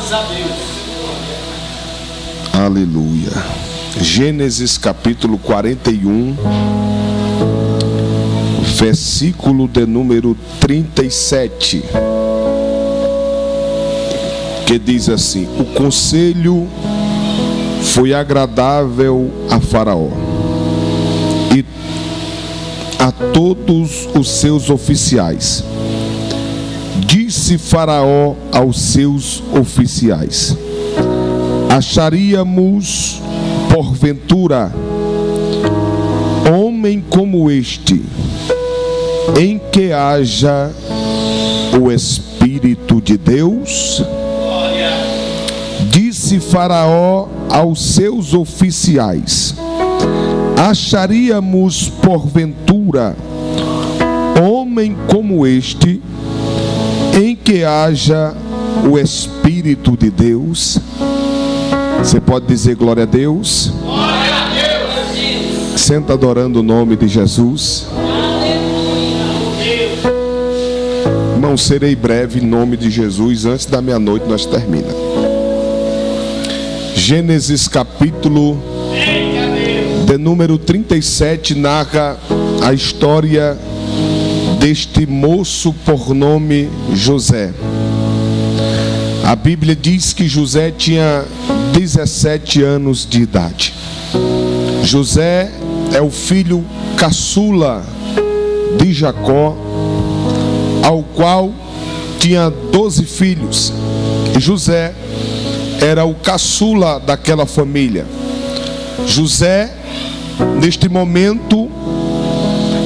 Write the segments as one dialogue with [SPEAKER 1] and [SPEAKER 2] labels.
[SPEAKER 1] Graças a Deus.
[SPEAKER 2] Aleluia. Gênesis capítulo 41, versículo de número 37, que diz assim: o conselho foi agradável a Faraó e a todos os seus oficiais. Disse Faraó aos seus oficiais: acharíamos porventura homem como este, em que haja o Espírito de Deus? Disse Faraó aos seus oficiais: acharíamos porventura homem como este, em que haja o Espírito de Deus? Você pode dizer glória a Deus?
[SPEAKER 1] Glória a Deus.
[SPEAKER 2] Senta adorando o nome de Jesus. Irmão, serei breve em nome de Jesus. Antes da meia-noite nós termina. Gênesis capítulo de número 37 narra a história deste moço por nome José. A Bíblia diz que José tinha 17 anos de idade. José é o filho caçula de Jacó, ao qual tinha 12 filhos. E José era o caçula daquela família. José, neste momento,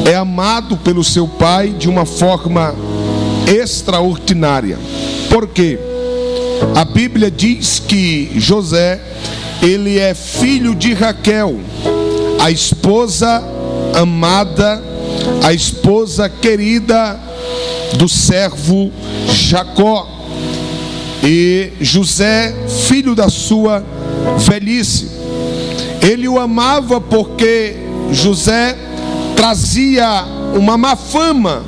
[SPEAKER 2] é amado pelo seu pai de uma forma extraordinária. Por quê? A Bíblia diz que José, ele é filho de Raquel, a esposa amada, a esposa querida do servo Jacó. E José, filho da sua velhice, ele o amava porque José trazia uma má fama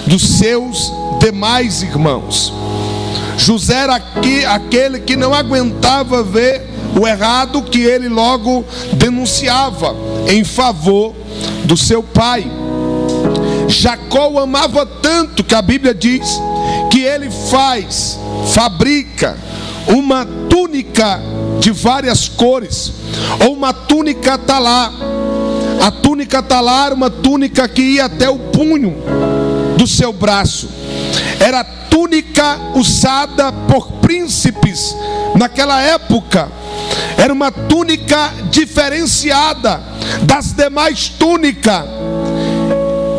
[SPEAKER 2] dos seus demais irmãos. José era aquele que não aguentava ver o errado, que ele logo denunciava em favor do seu pai. Jacó o amava tanto que a Bíblia diz que ele fabrica uma túnica de várias cores, ou uma túnica talá. A túnica talá era uma túnica que ia até o punho do seu braço. Era túnica usada por príncipes naquela época. Era uma túnica diferenciada das demais túnicas.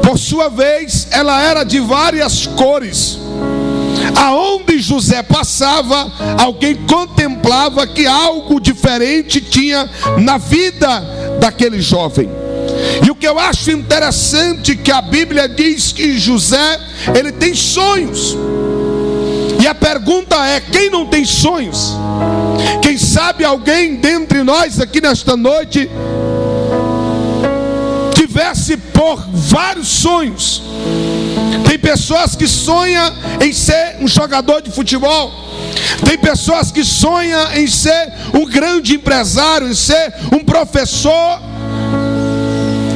[SPEAKER 2] Por sua vez, ela era de várias cores. Aonde José passava, alguém contemplava que algo diferente tinha na vida daquele jovem. E o que eu acho interessante, que a Bíblia diz que José, ele tem sonhos. E a pergunta é: quem não tem sonhos? Quem sabe alguém dentre nós aqui nesta noite tivesse por vários sonhos. Tem pessoas que sonham em ser um jogador de futebol. Tem pessoas que sonham em ser um grande empresário, em ser um professor.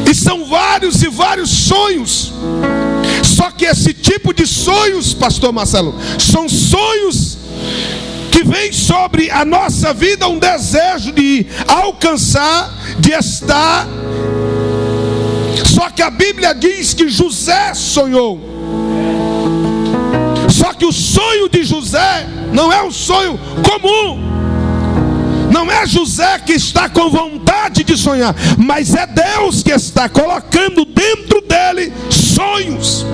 [SPEAKER 2] E são vários e vários sonhos. Só que esse tipo de sonhos, pastor Marcelo, são sonhos que vem sobre a nossa vida um desejo de alcançar, de estar. Só que a Bíblia diz que José sonhou. Só que o sonho de José não é um sonho comum. Não é José que está com vontade de sonhar, mas é Deus que está colocando dentro dele sonhos.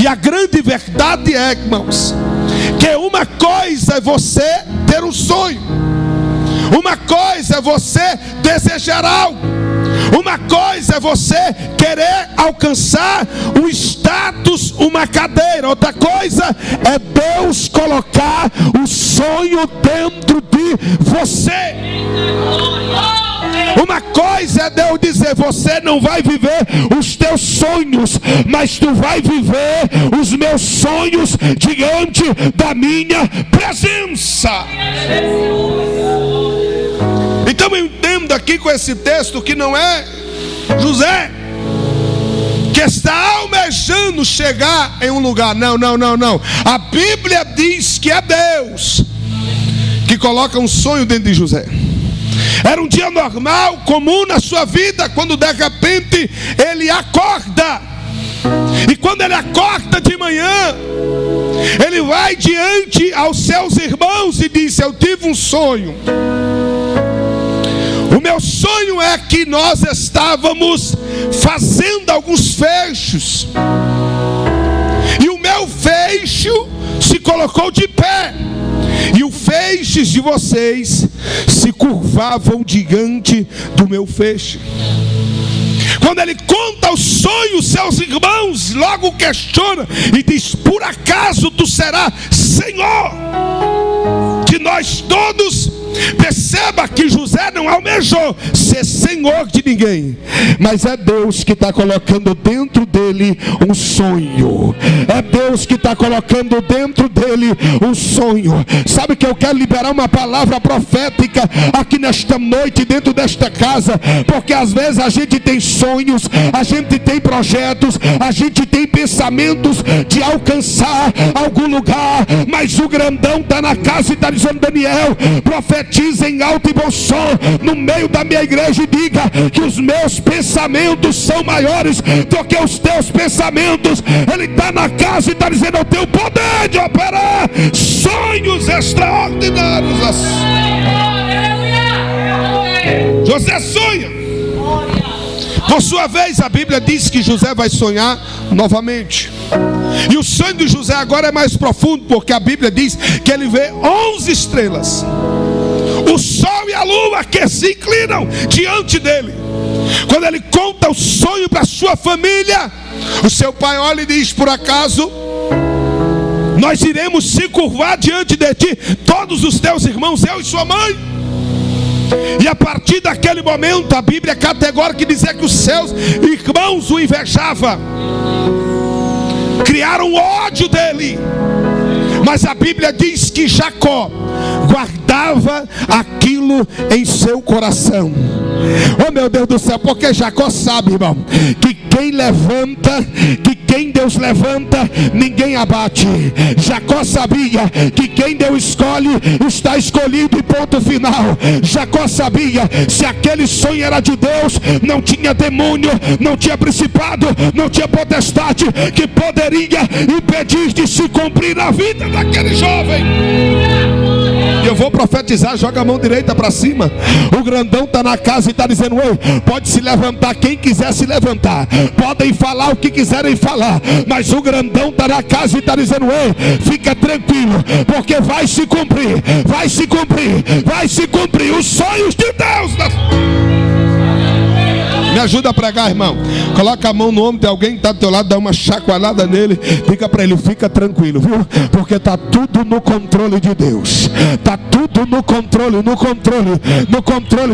[SPEAKER 2] E a grande verdade é, irmãos, que uma coisa é você ter um sonho, uma coisa é você desejar algo, uma coisa é você querer alcançar um status, uma cadeira. Outra coisa é Deus colocar o sonho dentro de você. Uma coisa é Deus dizer: você não vai viver os teus sonhos, mas tu vai viver os meus sonhos diante da minha presença. Então eu entendo aqui com esse texto que não é José que está almejando chegar em um lugar. Não. A Bíblia diz que é Deus que coloca um sonho dentro de José. Era um dia normal, comum na sua vida, quando de repente ele acorda. E quando ele acorda de manhã, ele vai diante aos seus irmãos e diz: eu tive um sonho. O meu sonho é que nós estávamos fazendo alguns feixes, e o meu feixo se colocou de pé, e os feixes de vocês se curvavam diante do meu feixe. Quando ele conta o sonho, seus irmãos logo questionam e diz: por acaso tu serás Senhor de nós todos? Perceba que José não almejou ser senhor de ninguém, mas é Deus que está colocando dentro dele um sonho. É Deus que está colocando dentro dele um sonho. Sabe que eu quero liberar uma palavra profética aqui nesta noite, dentro desta casa, porque às vezes a gente tem sonhos, a gente tem projetos, a gente tem pensamentos de alcançar algum lugar, mas o grandão está na casa e está dizendo: Daniel, profetiza em alto e bom som no meio da minha igreja e diga que os meus pensamentos são maiores do que os teus pensamentos. Ele está na casa e está dizendo: eu tenho poder de operar sonhos extraordinários. José sonha. Por sua vez, a Bíblia diz que José vai sonhar novamente. E o sonho de José agora é mais profundo, porque a Bíblia diz que ele vê 11 estrelas, o sol e a lua que se inclinam diante dele. Quando ele conta o sonho para sua família, o seu pai olha e diz: por acaso nós iremos se curvar diante de ti, todos os teus irmãos, eu e sua mãe? E a partir daquele momento, a Bíblia é categórica e dizia que os seus irmãos o invejavam, criaram ódio dele. Mas a Bíblia diz que Jacó guardava aquilo em seu coração. Oh meu Deus do céu, porque Jacó sabe, irmão, que quem levanta, que quem Deus levanta, ninguém abate. Jacó sabia que quem Deus escolhe, está escolhido e ponto final. Jacó sabia, se aquele sonho era de Deus, não tinha demônio, não tinha principado, não tinha potestade que poderia impedir de se cumprir a vida daquele jovem. E eu vou profetizar: joga a mão direita para cima. O grandão está na casa e está dizendo: ei, pode se levantar quem quiser se levantar, podem falar o que quiserem falar, mas o grandão está na casa e está dizendo: ei, fica tranquilo, porque vai se cumprir, vai se cumprir, vai se cumprir os sonhos de Deus. Me ajuda a pregar, irmão. Coloca a mão no ombro de alguém que está do teu lado, dá uma chacoalhada nele, diga para ele: fica tranquilo, viu? Porque está tudo no controle de Deus. Está tudo no controle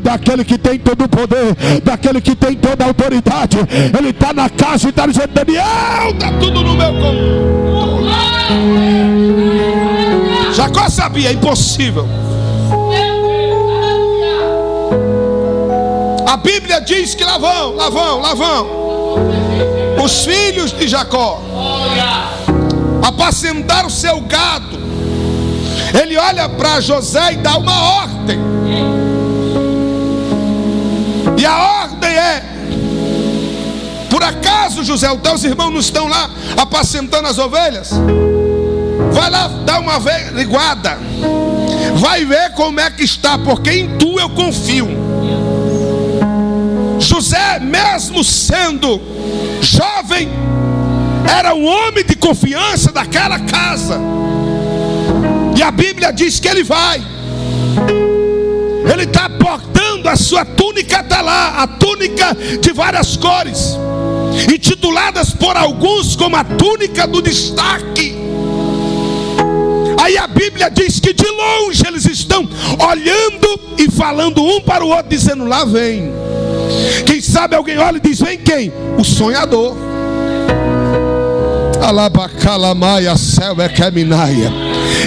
[SPEAKER 2] daquele que tem todo o poder, daquele que tem toda a autoridade. Ele está na casa e está dizendo: Daniel, está tudo no meu controle. Jacó sabia, é impossível. A Bíblia diz que lá vão os filhos de Jacó apacentar o seu gado. Ele olha para José e dá uma ordem. E a ordem é: por acaso, José, os teus irmãos não estão lá apacentando as ovelhas? Vai lá dar uma averiguada, vai ver como é que está, porque em tu eu confio. José, mesmo sendo jovem, era um homem de confiança daquela casa. E a Bíblia diz que ele vai. Ele está portando a sua túnica, está lá, a túnica de várias cores, intituladas por alguns como a túnica do destaque. Aí a Bíblia diz que de longe eles estão olhando e falando um para o outro, dizendo: lá vem. Quem sabe alguém olha e diz: vem quem? O sonhador. Alabacalamaia, céu é caminaia.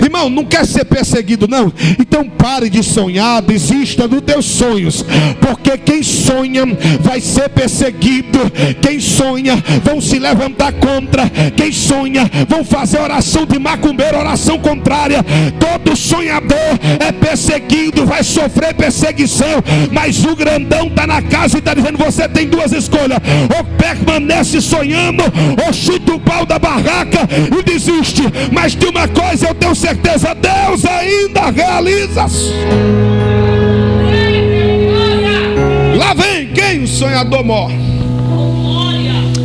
[SPEAKER 2] Irmão, não quer ser perseguido não? Então pare de sonhar, desista dos teus sonhos, porque quem sonha vai ser perseguido. Quem sonha vão se levantar contra. Quem sonha vão fazer oração de macumbeiro, oração contrária. Todo sonhador é perseguido, vai sofrer perseguição. Mas o grandão está na casa e está dizendo: você tem duas escolhas: ou permanece sonhando, ou chuta o pau da barraca e desiste. Mas de uma coisa eu tenho certeza: Deus ainda realiza. Lá vem quem? O sonhador morre.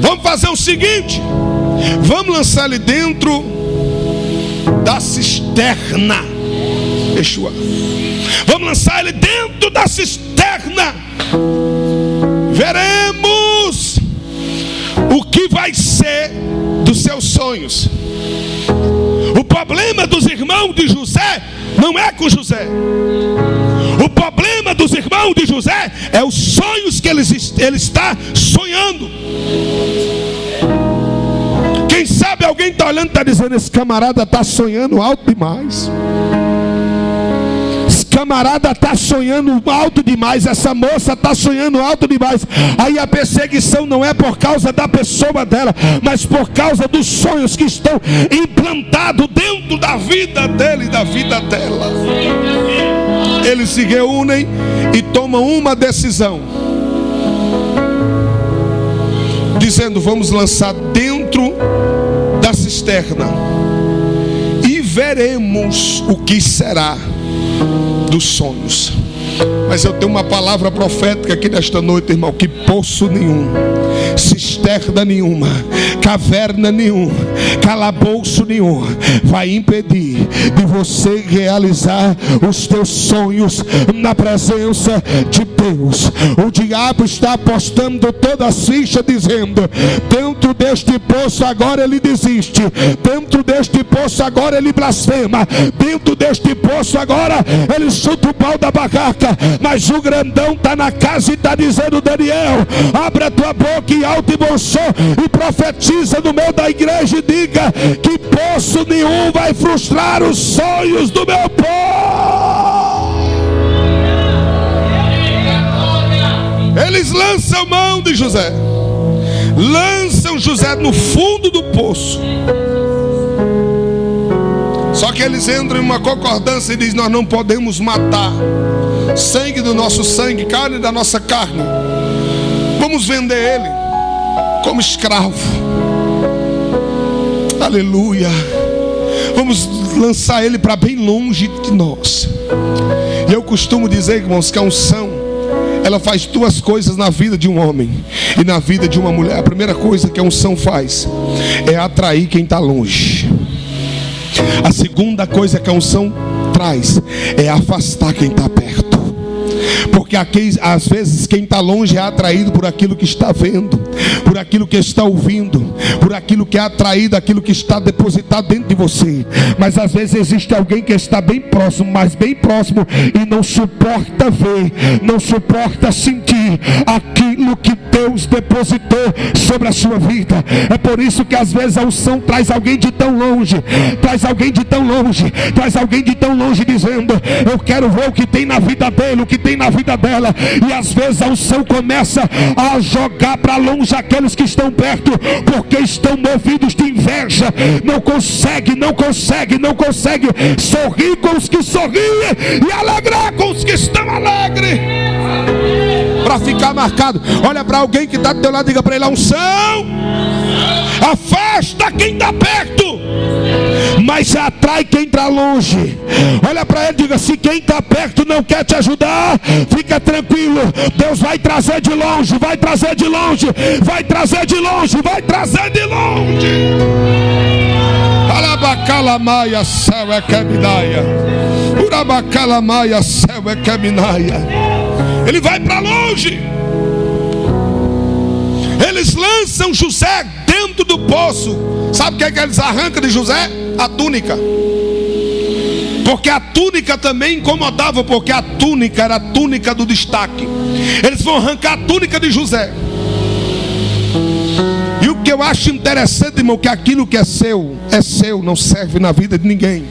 [SPEAKER 2] Vamos fazer o seguinte: vamos lançar ele dentro da cisterna. Yeshua. Vamos lançar ele dentro da cisterna. Veremos o que vai ser dos seus sonhos. O problema dos irmãos de José não é com José. O problema dos irmãos de José é os sonhos que ele está sonhando. Quem sabe alguém está olhando e está dizendo: esse camarada está sonhando alto demais. Esse camarada está sonhando alto demais. Essa moça está sonhando alto demais. Aí a perseguição não é por causa da pessoa dela, mas por causa dos sonhos que estão implantados dentro da vida dele e da vida dela. Eles se reúnem e tomam uma decisão, dizendo: vamos lançar dentro da cisterna e veremos o que será dos sonhos. Mas eu tenho uma palavra profética aqui nesta noite, irmão: que poço nenhum, cisterna nenhuma, caverna nenhuma, calabouço nenhum vai impedir de você realizar os teus sonhos na presença de Deus. O diabo está apostando todas as fichas, dizendo: dentro deste poço agora ele desiste, dentro deste poço agora ele blasfema, dentro deste poço agora ele chuta o pau da barraca. Mas o grandão está na casa e está dizendo: Daniel, abre a tua boca e alto e bom som e profetiza no meio da igreja e diga que poço nenhum vai frustrar os sonhos do meu povo. Eles lançam mão de José, lançam José no fundo do poço. Só que eles entram em uma concordância e dizem: nós não podemos matar sangue do nosso sangue, carne da nossa carne. Vamos vender ele como escravo. Aleluia. Vamos lançar ele para bem longe de nós. E eu costumo dizer, irmãos, que a unção, ela faz duas coisas na vida de um homem e na vida de uma mulher. A primeira coisa que a unção faz é atrair quem está longe. A segunda coisa que a unção traz é afastar quem está perto. Porque aqui, às vezes quem está longe é atraído por aquilo que está vendo, por aquilo que está ouvindo, por aquilo que é atraído, aquilo que está depositado dentro de você. Mas às vezes existe alguém que está bem próximo, mas bem próximo, e não suporta ver, não suporta sentir aquilo que Deus depositou sobre a sua vida. É por isso que às vezes a unção traz alguém de tão longe, traz alguém de tão longe, traz alguém de tão longe dizendo: eu quero ver o que tem na vida dele, o que tem na vida dela. E às vezes a unção começa a jogar para longe aqueles que estão perto, porque estão movidos de inveja. Não consegue sorrir com os que sorriem e alegrar com os que estão alegres, para ficar marcado. Olha para alguém que está do teu lado, diga para ele: a unção afasta quem está perto, mas atrai quem está longe. Olha para ele, diga: se quem está perto não quer te ajudar, fica tranquilo, Deus vai trazer de longe, vai trazer de longe, vai trazer de longe, vai trazer de longe. Alabacalamaia, céu é caminaia. Urabacalamaia, céu é caminaia. Ele vai para longe. Eles lançam José dentro do poço. Sabe o que é que eles arrancam de José? A túnica. porque a túnica também incomodava, porque a túnica era a túnica do destaque. Eles vão arrancar a túnica de José. E o que eu acho interessante, irmão, que aquilo que é seu, não serve na vida de ninguém.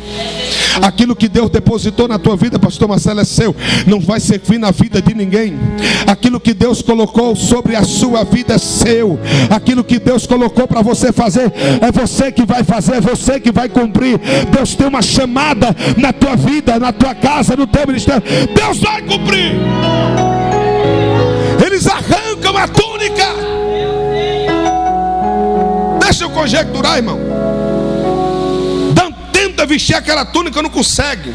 [SPEAKER 2] Aquilo que Deus depositou na tua vida, pastor Marcelo, é seu, não vai servir na vida de ninguém. Aquilo que Deus colocou sobre a sua vida é seu. Aquilo que Deus colocou para você fazer, é você que vai fazer, é você que vai cumprir. Deus tem uma chamada na tua vida, na tua casa, no teu ministério. Deus vai cumprir. Eles arrancam a túnica. Deixa eu conjecturar, irmão. Tenta vestir aquela túnica, não consegue.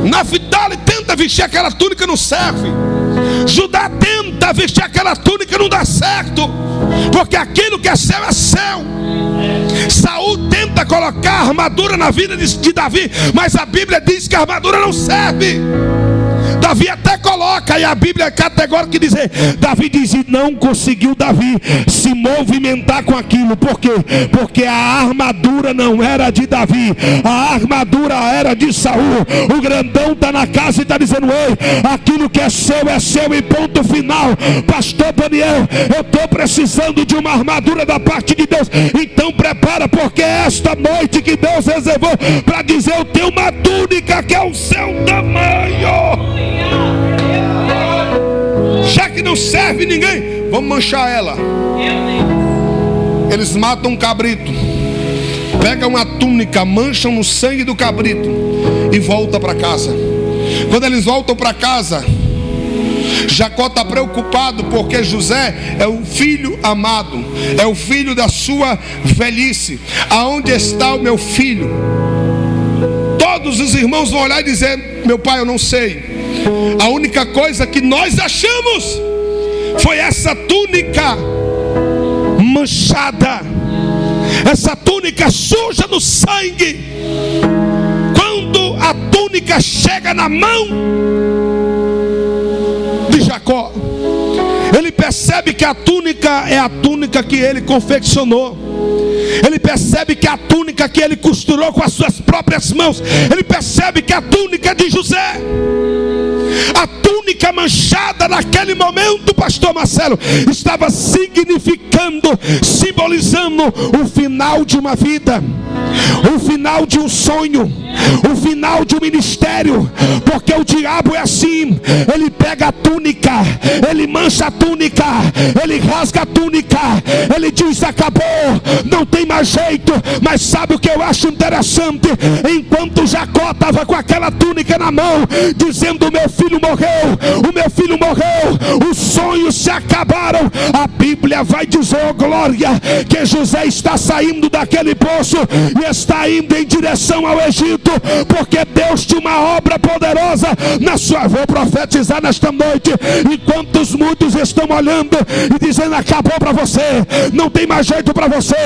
[SPEAKER 2] Naphtali tenta vestir aquela túnica, não serve. Judá tenta vestir aquela túnica, não dá certo, porque aquilo que é seu é seu. Saul tenta colocar a armadura na vida de Davi, mas a Bíblia diz que a armadura não serve. Davi até coloca, e a Bíblia é categórica que diz: Davi diz, e não conseguiu Davi se movimentar com aquilo. Por quê? Porque a armadura não era de Davi, a armadura era de Saul. O grandão está na casa e está dizendo: ei, aquilo que é seu e ponto final. Pastor Daniel, eu estou precisando de uma armadura da parte de Deus. Então prepara, porque é esta noite que Deus reservou para dizer: eu tenho uma túnica que é o seu tamanho. Já que não serve ninguém, vamos manchar ela. Eles matam um cabrito, pegam uma túnica, mancham no sangue do cabrito e voltam para casa. Quando eles voltam para casa, Jacó está preocupado, porque José é o filho amado, é o filho da sua velhice. Aonde está o meu filho? Todos os irmãos vão olhar e dizer: meu pai, eu não sei. A única coisa que nós achamos foi essa túnica manchada, essa túnica suja no sangue. Quando a túnica chega na mão de Jacó, ele percebe que a túnica é a túnica que ele confeccionou. Ele percebe que a túnica que ele costurou com as suas próprias mãos. Ele percebe que a túnica é de José. A túnica manchada naquele momento, pastor Marcelo, estava significando, simbolizando o final de uma vida, o final de um sonho, o final de um ministério. Porque o diabo é assim: ele pega a túnica, ele mancha a túnica, ele rasga a túnica, ele diz: acabou, não tem mais jeito. Mas sabe o que eu acho interessante? Enquanto Jacó estava com aquela túnica na mão, dizendo: meu filho morreu, o meu filho morreu, os sonhos se acabaram, a Bíblia vai dizer, oh glória, que José está saindo daquele poço e está indo em direção ao Egito, porque Deus tinha uma obra poderosa na sua. Vou profetizar nesta noite, enquanto muitos estão olhando e dizendo: acabou para você, não tem mais jeito para você.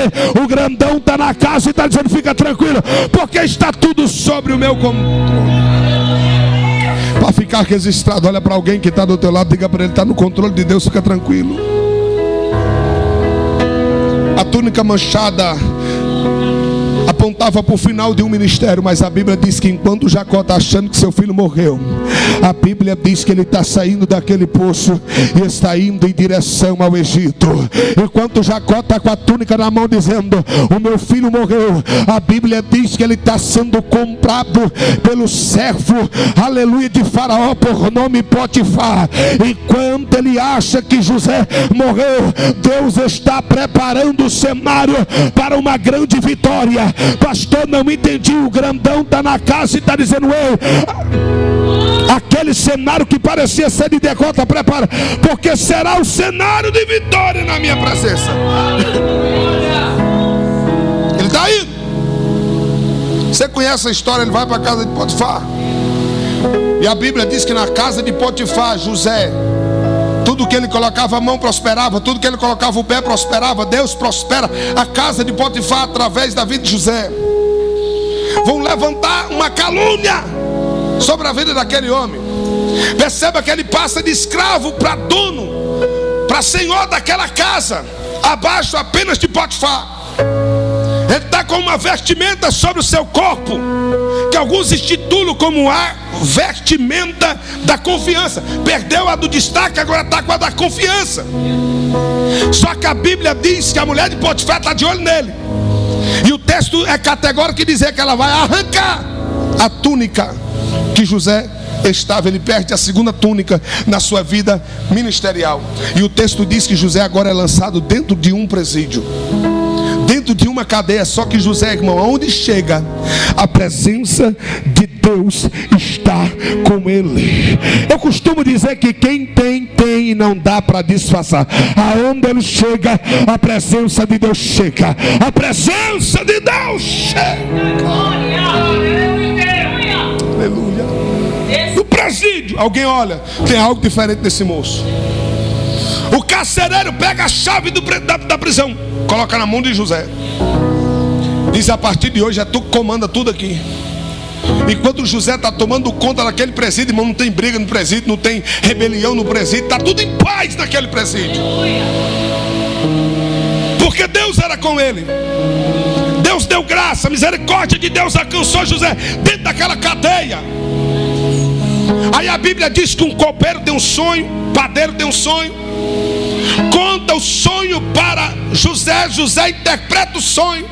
[SPEAKER 2] O grandão está na casa e está dizendo: fica tranquilo, porque está tudo sobre o meu controle. Para ficar registrado, olha para alguém que está do teu lado, diga para ele: está no controle de Deus, fica tranquilo. A túnica manchada apontava para o final de um ministério, mas a Bíblia diz que enquanto Jacó está achando que seu filho morreu, a Bíblia diz que ele está saindo daquele poço e está indo em direção ao Egito. Enquanto Jacó está com a túnica na mão dizendo: o meu filho morreu, a Bíblia diz que ele está sendo comprado pelo servo, aleluia, de Faraó, por nome Potifar. Enquanto ele acha que José morreu, Deus está preparando o cenário para uma grande vitória. Pastor, não entendi. O grandão está na casa e está dizendo: ei, aquele cenário que parecia ser de derrota, prepara, porque será o cenário de vitória na minha presença. Ele está indo. Você conhece a história? Ele vai para a casa de Potifar, e a Bíblia diz que na casa de Potifar, José, tudo que ele colocava a mão prosperava, tudo que ele colocava o pé prosperava. Deus prospera a casa de Potifar através da vida de José. Vão levantar uma calúnia sobre a vida daquele homem. Perceba que ele passa de escravo para dono, para senhor daquela casa, abaixo apenas de Potifar. Ele está com uma vestimenta sobre o seu corpo, que alguns institulam como a vestimenta da confiança. Perdeu a do destaque, agora está com a da confiança. Só que a Bíblia diz que a mulher de Potifar está de olho nele. E o texto é categórico em dizer que ela vai arrancar a túnica que José estava. Ele perde a segunda túnica na sua vida ministerial. E o texto diz que José agora é lançado dentro de um presídio, dentro de uma cadeia. Só que José, irmão, aonde chega, a presença de Deus está com ele. Eu costumo dizer que quem tem, tem e não dá para disfarçar. Aonde ele chega, a presença de Deus chega. A presença de Deus chega. Aleluia. No presídio, alguém olha, tem algo diferente nesse moço. O carcereiro pega a chave da prisão, coloca na mão de José. Diz: a partir de hoje é tu que comanda tudo aqui. Enquanto José está tomando conta daquele presídio, irmão, não tem briga no presídio, não tem rebelião no presídio, está tudo em paz naquele presídio. Porque Deus era com ele. Deus deu graça, a misericórdia de Deus alcançou José dentro daquela cadeia. Aí a Bíblia diz que um copeiro tem um sonho, padeiro tem um sonho, conta o sonho para José, José interpreta o sonho.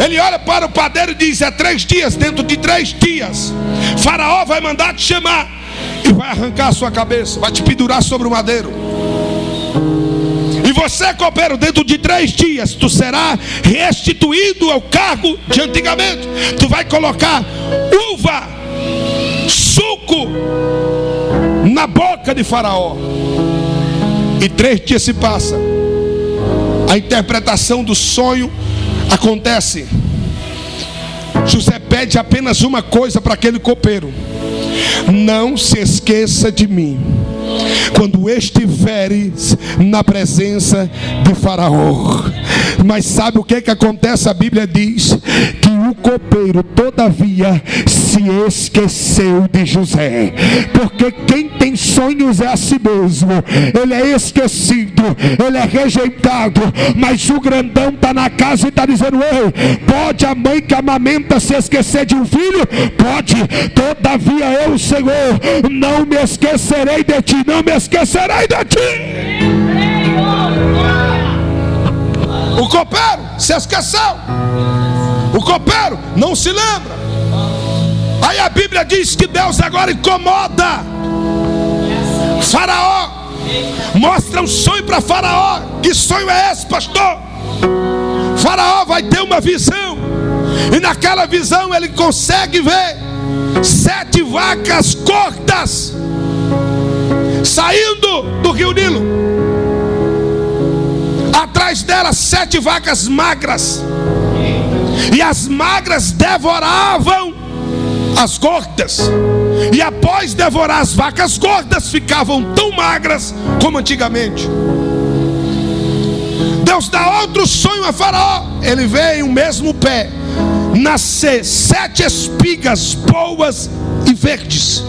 [SPEAKER 2] Ele olha para o padeiro e diz: é 3 dias, dentro de 3 dias Faraó vai mandar te chamar e vai arrancar a sua cabeça, vai te pendurar sobre o madeiro. E você, copeiro, dentro de 3 dias tu será restituído ao cargo de antigamente. Tu vai colocar uva, suco na boca de Faraó. E 3 dias se passam. A interpretação do sonho acontece. José pede apenas uma coisa para aquele copeiro: não se esqueça de mim quando estiveres na presença de Faraó. Mas sabe o que acontece? A Bíblia diz que o copeiro todavia se esqueceu de José. Porque quem tem sonhos é a si mesmo. Ele é esquecido, ele é rejeitado. Mas o grandão está na casa e está dizendo: ei, pode a mãe que amamenta se esquecer de um filho? Pode. Todavia eu, Senhor, não me esquecerei de ti, não me esquecerei de ti. O copeiro se esqueceu. O copeiro não se lembra. Aí a Bíblia diz que Deus agora incomoda Faraó. Mostra um sonho para Faraó. Que sonho é esse, pastor? Faraó vai ter uma visão. E naquela visão ele consegue ver 7 vacas gordas saindo do rio Nilo. Atrás delas 7 vacas magras. E as magras devoravam as gordas. E após devorar as vacas gordas, ficavam tão magras como antigamente. Deus dá outro sonho a Faraó. Ele vê em um mesmo pé nascer 7 espigas boas e verdes.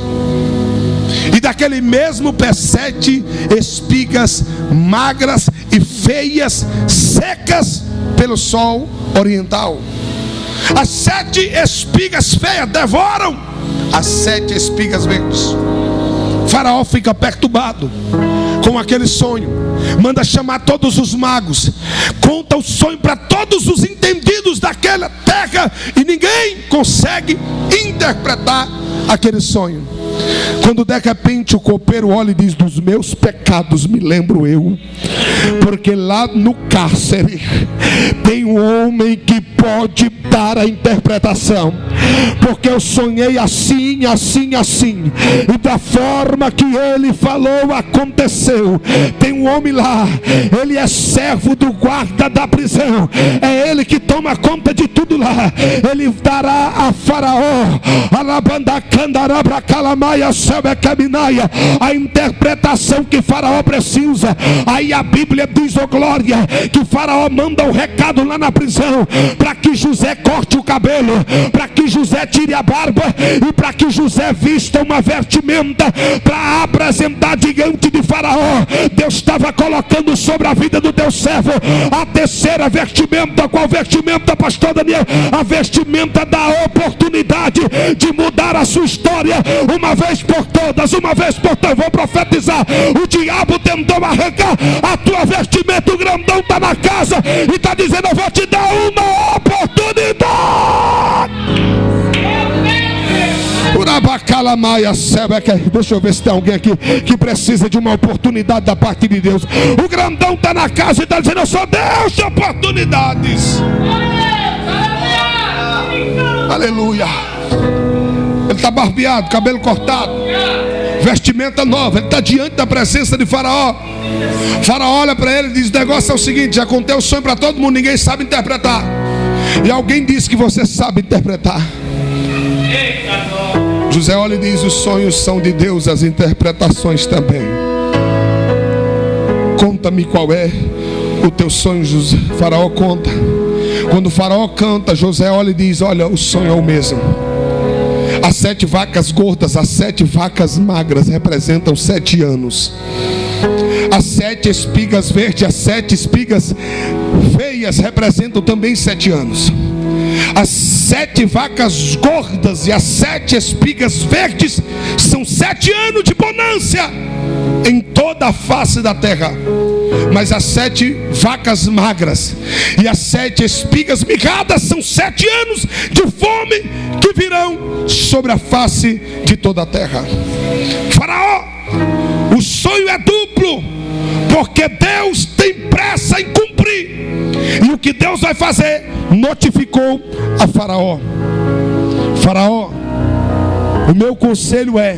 [SPEAKER 2] E daquele mesmo pé 7 espigas magras e feias, secas pelo sol oriental. As 7 espigas feias devoram as 7 espigas verdes. Faraó fica perturbado com aquele sonho. Manda chamar todos os magos. Conta o sonho para todos os entendidos daquela terra. E ninguém consegue interpretar aquele sonho. Quando de repente o copeiro olha e diz: dos meus pecados me lembro eu. Porque lá no cárcere tem um homem que pode dar a interpretação. Porque eu sonhei assim, assim, assim. E da forma que ele falou aconteceu. Tem um homem lá. Ele é servo do guarda da prisão. É ele que toma conta de tudo lá. Ele dará a Faraó a interpretação que Faraó precisa. Aí a Bíblia diz, oh glória, que Faraó manda um recado lá na prisão, para que José corte o cabelo, para que José tire a barba, e para que José vista uma vestimenta para apresentar diante de Faraó. Deus estava colocando sobre a vida do teu servo a terceira vestimenta. Qual vestimenta, pastor Daniel? A vestimenta da oportunidade de mudar a sua história uma vez por todas. Uma vez por todas, vou profetizar. O diabo tentou arrancar a tua vestimenta, o grandão está na casa e está dizendo: eu vou te dar uma oportunidade. Deixa eu ver se tem alguém aqui que precisa de uma oportunidade da parte de Deus. O grandão está na casa e está dizendo: eu sou Deus de oportunidades. Aleluia. Ele está barbeado, cabelo cortado, vestimenta nova. Ele está diante da presença de Faraó. Faraó olha para ele e diz: o negócio é o seguinte, já contei o sonho para todo mundo, ninguém sabe interpretar. E alguém disse que você sabe interpretar. José olha e diz: os sonhos são de Deus, as interpretações também. Conta-me qual é o teu sonho, José. Faraó conta. Quando o Faraó canta, José olha e diz: olha, o sonho é o mesmo. As 7 vacas gordas, as 7 vacas magras representam 7 anos. As 7 espigas verdes, as 7 espigas feias representam também 7 anos. As 7 vacas gordas e as 7 espigas verdes são 7 anos de bonança em toda a face da terra. Mas as 7 vacas magras e as 7 espigas mirradas são 7 anos de fome que virão sobre a face de toda a terra. Faraó, o sonho é duplo, porque Deus tem pressa em cumprir. E o que Deus vai fazer? Notificou a Faraó: Faraó, o meu conselho é: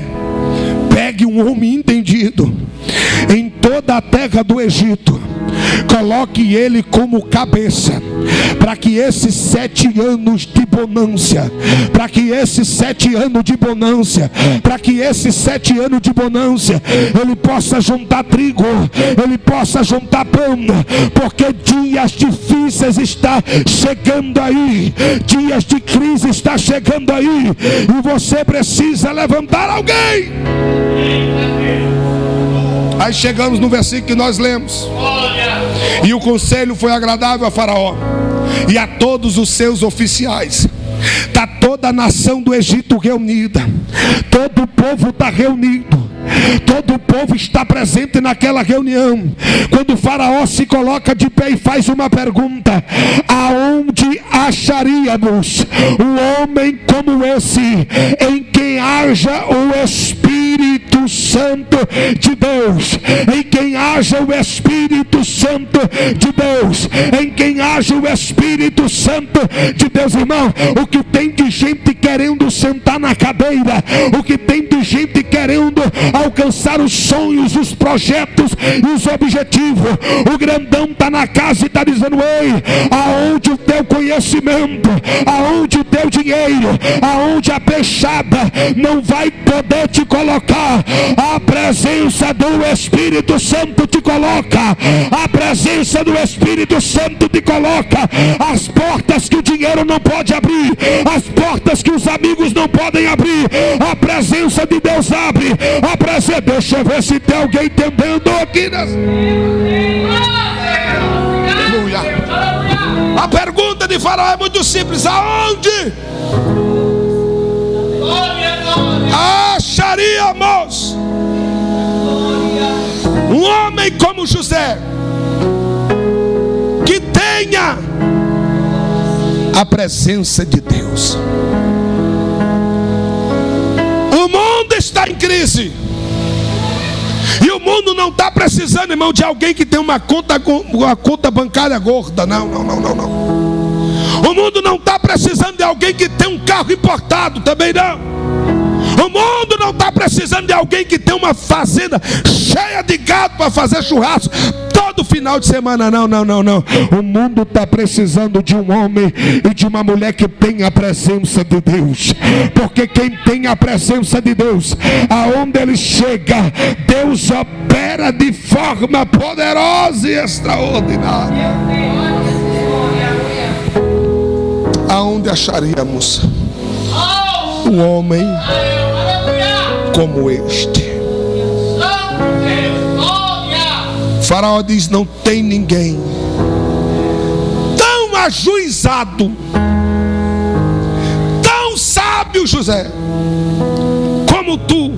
[SPEAKER 2] pegue um homem entendido em toda a terra do Egito, coloque ele como cabeça, para que esses 7 anos de bonança, para que esses 7 anos de bonança, para que esses 7 anos de bonança, ele possa juntar trigo, ele possa juntar pão, porque dias difíceis está chegando aí, dias de crise está chegando aí, e você precisa levantar alguém. Aí chegamos no versículo que nós lemos: e o conselho foi agradável a Faraó e a todos os seus oficiais. Está toda a nação do Egito reunida, todo o povo está reunido, todo o povo está presente naquela reunião. Quando o Faraó se coloca de pé e faz uma pergunta: aonde acharíamos um homem como esse, em quem haja o Espírito Santo de Deus, em quem haja o Espírito Santo de Deus, em quem haja o Espírito Santo de Deus? Irmão, o que tem de gente querendo sentar na cadeira, o que tem de gente querendo alcançar os sonhos, os projetos e os objetivos, o grandão está na casa e está dizendo: ei, aonde o teu conhecimento, aonde o teu dinheiro, aonde a peixada não vai poder te colocar, a presença do Espírito Santo te coloca, a presença do Espírito Santo te coloca. As portas que o dinheiro não pode abrir, as portas que os amigos não podem abrir, a presença de Deus abre. A presença, deixa eu ver se tem alguém entendendo aqui nessa... Aleluia. A pergunta de Faraó é muito simples: aonde acharíamos um homem como José, que tenha a presença de Deus? O mundo está em crise, e o mundo não está precisando, irmão, de alguém que tem uma conta bancária gorda. Não. O mundo não está precisando de alguém que tem um carro importado, também não. O mundo não não está precisando de alguém que tem uma fazenda cheia de gado para fazer churrasco todo final de semana. Não. O mundo está precisando de um homem e de uma mulher que tem a presença de Deus. Porque quem tem a presença de Deus, aonde ele chega, Deus opera de forma poderosa e extraordinária. Aonde acharíamos um homem como este? Faraó diz: não tem ninguém tão ajuizado, tão sábio, José, como tu.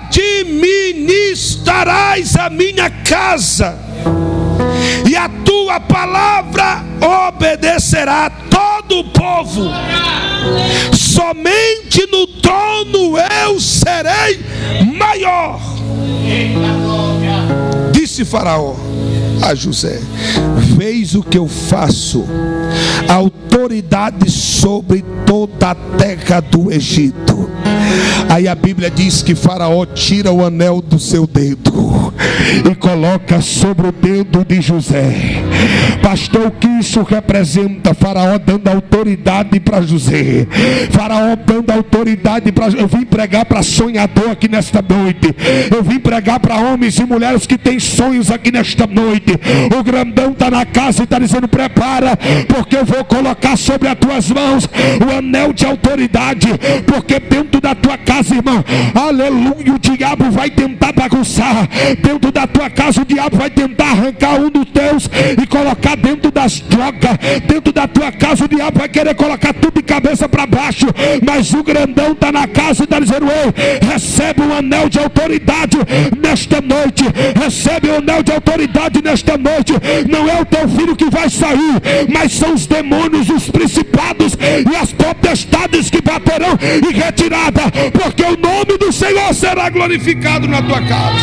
[SPEAKER 2] Administrarás a minha casa, e a tua palavra obedecerá todo o povo. Somente no trono eu serei maior. Disse Faraó a José: vês o que eu faço, autoridade sobre toda a terra do Egito. Aí a Bíblia diz que Faraó tira o anel do seu dedo e coloca sobre o dedo de José. Pastor, o que isso representa? Faraó dando autoridade para José. Faraó dando autoridade para... Eu vim pregar para sonhador aqui nesta noite. Eu vim pregar para homens e mulheres que têm sonhos aqui nesta noite. O grandão está na casa e está dizendo: prepara, porque eu vou colocar sobre as tuas mãos o anel de autoridade. Porque dentro da tua casa, irmão, aleluia, o diabo vai tentar bagunçar. Dentro da tua casa o diabo vai tentar arrancar um dos teus e colocar dentro das drogas. Dentro da tua casa o diabo vai querer colocar tudo de cabeça para baixo. Mas o grandão está na casa e está dizendo: ei, recebe um anel de autoridade nesta noite. Recebe um anel de autoridade nesta noite. Não é o teu filho que vai sair, mas são os demônios, os principados e as potestades que baterão em retirada, porque o nome do Senhor será glorificado na tua casa.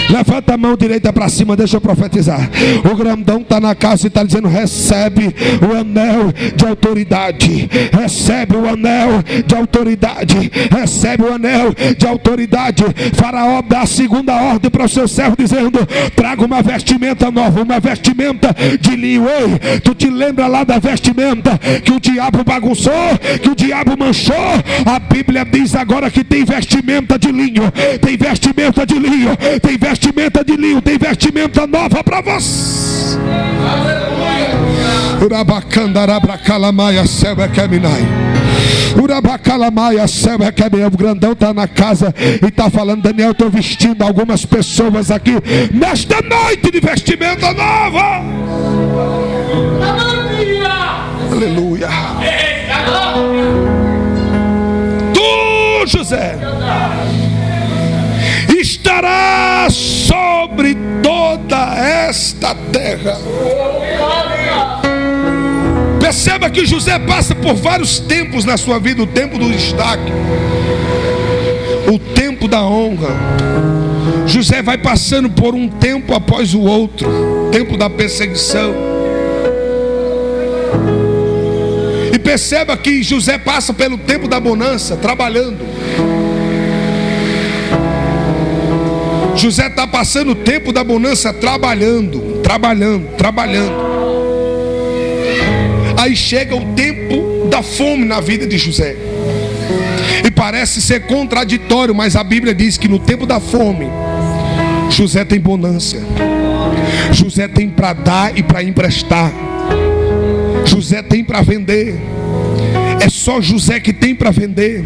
[SPEAKER 2] Levanta a mão direita para cima, deixa eu profetizar. O grandão está na casa e está dizendo: recebe o anel de autoridade. Recebe o anel de autoridade. Recebe o anel de autoridade. Faraó dá a segunda ordem para o seu servo, dizendo: traga uma vestimenta nova, uma vestimenta de linho. Ei, tu te lembra lá da vestimenta que o diabo bagunçou, que o diabo manchou? A Bíblia diz agora que tem vestimenta de linho. Tem vestimenta de linho. Tem vestimenta de linho, tem vestimenta nova para você. O grandão está na casa e está falando: Daniel, estou vestindo algumas pessoas aqui nesta noite de vestimenta nova. Aleluia. Tu, José, estará sobre toda esta terra. Perceba que José passa por vários tempos na sua vida: o tempo do destaque, o tempo da honra. José vai passando por um tempo após o outro, tempo da perseguição. E perceba que José passa pelo tempo da bonança, trabalhando. José está passando o tempo da bonança trabalhando. Aí chega o tempo da fome na vida de José. E parece ser contraditório, mas a Bíblia diz que no tempo da fome, José tem bonança. José tem para dar e para emprestar. José tem para vender. É só José que tem para vender.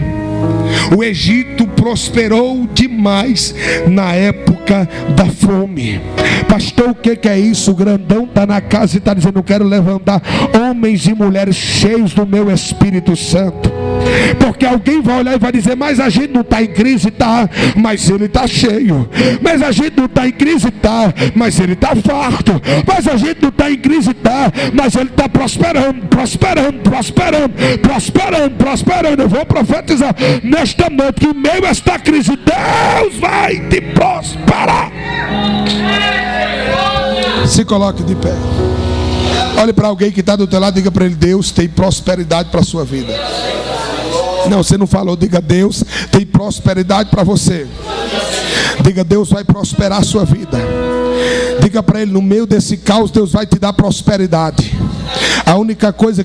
[SPEAKER 2] O Egito prosperou demais na época da fome. Pastor, o que é isso? O grandão está na casa e está dizendo: eu quero levantar homens e mulheres cheios do meu Espírito Santo. Porque alguém vai olhar e vai dizer: mas a gente não está em crise, tá? Mas ele está cheio. Mas a gente não está em crise, tá? Mas ele está farto. Mas a gente não está em crise, tá? Mas ele está prosperando. Eu vou profetizar nesta noite que em meio a esta crise Deus vai te prosperar. Se coloque de pé. Olhe para alguém que está do teu lado e diga para ele: Deus tem prosperidade para a sua vida. Não, você não falou. Diga: Deus tem prosperidade para você. Diga: Deus vai prosperar a sua vida. Diga para Ele: no meio desse caos, Deus vai te dar prosperidade. A única coisa